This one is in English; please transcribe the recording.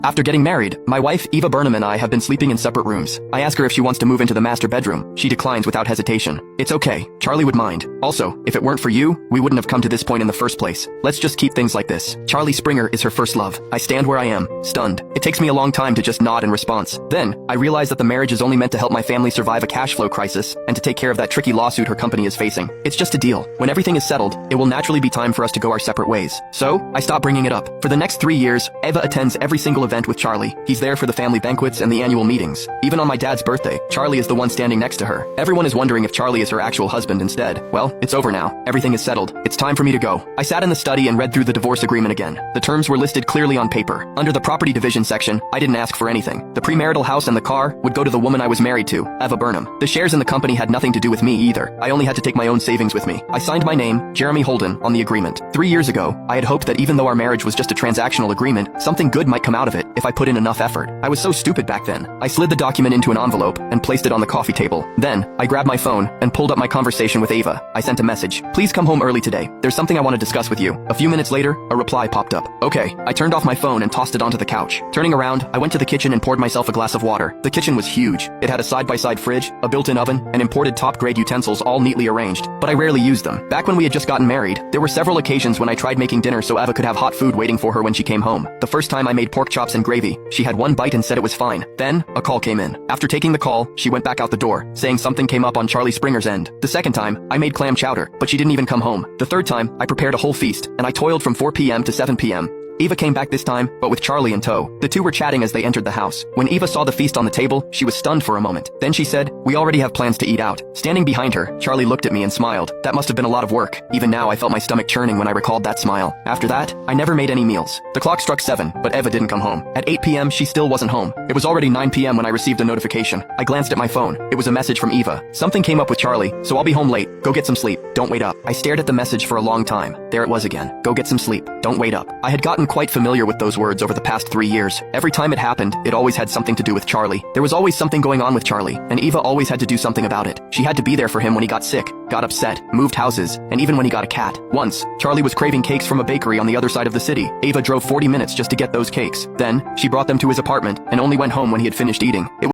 After getting married, my wife, Eva Burnham, and I have been sleeping in separate rooms. I ask her if she wants to move into the master bedroom. She declines without hesitation. It's okay. Charlie would mind. Also, if it weren't for you, we wouldn't have come to this point in the first place. Let's just keep things like this. Charlie Springer is her first love. I stand where I am, stunned. It takes me a long time to just nod in response. Then, I realize that the marriage is only meant to help my family survive a cash flow crisis and to take care of that tricky lawsuit her company is facing. It's just a deal. When everything is settled, it will naturally be time for us to go our separate ways. So, I stop bringing it up. For the next 3 years, Eva attends every single event with Charlie. He's there for the family banquets and the annual meetings. Even on my dad's birthday, Charlie is the one standing next to her. Everyone is wondering if Charlie is her actual husband instead. Well, it's over now. Everything is settled. It's time for me to go. I sat in the study and read through the divorce agreement again. The terms were listed clearly on paper. Under the property division section, I didn't ask for anything. The premarital house and the car would go to the woman I was married to, Eva Burnham. The shares in the company had nothing to do with me either. I only had to take my own savings with me. I signed my name, Jeremy Holden, on the agreement. 3 years ago, I had hoped that even though our marriage was just a transactional agreement, something good might come out of it if I put in enough effort. I was so stupid back then. I slid the document into an envelope and placed it on the coffee table. Then, I grabbed my phone and pulled up my conversation with Eva. I sent a message. Please come home early today. There's something I want to discuss with you. A few minutes later, a reply popped up. Okay. I turned off my phone and tossed it onto the couch. Turning around, I went to the kitchen and poured myself a glass of water. The kitchen was huge. It had a side-by-side fridge, a built-in oven, and imported top-grade utensils all neatly arranged. But I rarely used them. Back when we had just gotten married, there were several occasions when I tried making dinner so Eva could have hot food waiting for her when she came home. The first time I made pork chops and gravy, she had one bite and said it was fine. Then, a call came in. After taking the call, she went back out the door, saying something came up on Charlie Springer's end. The second time, I made clam chowder, but she didn't even come home. The third time, I prepared a whole feast, and I toiled from 4 p.m. to 7 p.m. Eva came back this time, but with Charlie in tow. The two were chatting as they entered the house. When Eva saw the feast on the table, she was stunned for a moment. Then she said, "We already have plans to eat out." Standing behind her, Charlie looked at me and smiled. That must have been a lot of work. Even now, I felt my stomach churning when I recalled that smile. After that, I never made any meals. The clock struck 7, but Eva didn't come home. At 8 p.m., she still wasn't home. It was already 9 p.m. when I received a notification. I glanced at my phone. It was a message from Eva. Something came up with Charlie, so I'll be home late. Go get some sleep. Don't wait up. I stared at the message for a long time. There it was again. Go get some sleep. Don't wait up. I had gotten quite familiar with those words over the past 3 years. Every time it happened, it always had something to do with Charlie. There was always something going on with Charlie, and Eva always had to do something about it. She had to be there for him when he got sick, got upset, moved houses, and even when he got a cat. Once, Charlie was craving cakes from a bakery on the other side of the city. Eva drove 40 minutes just to get those cakes. Then, she brought them to his apartment and only went home when he had finished eating. It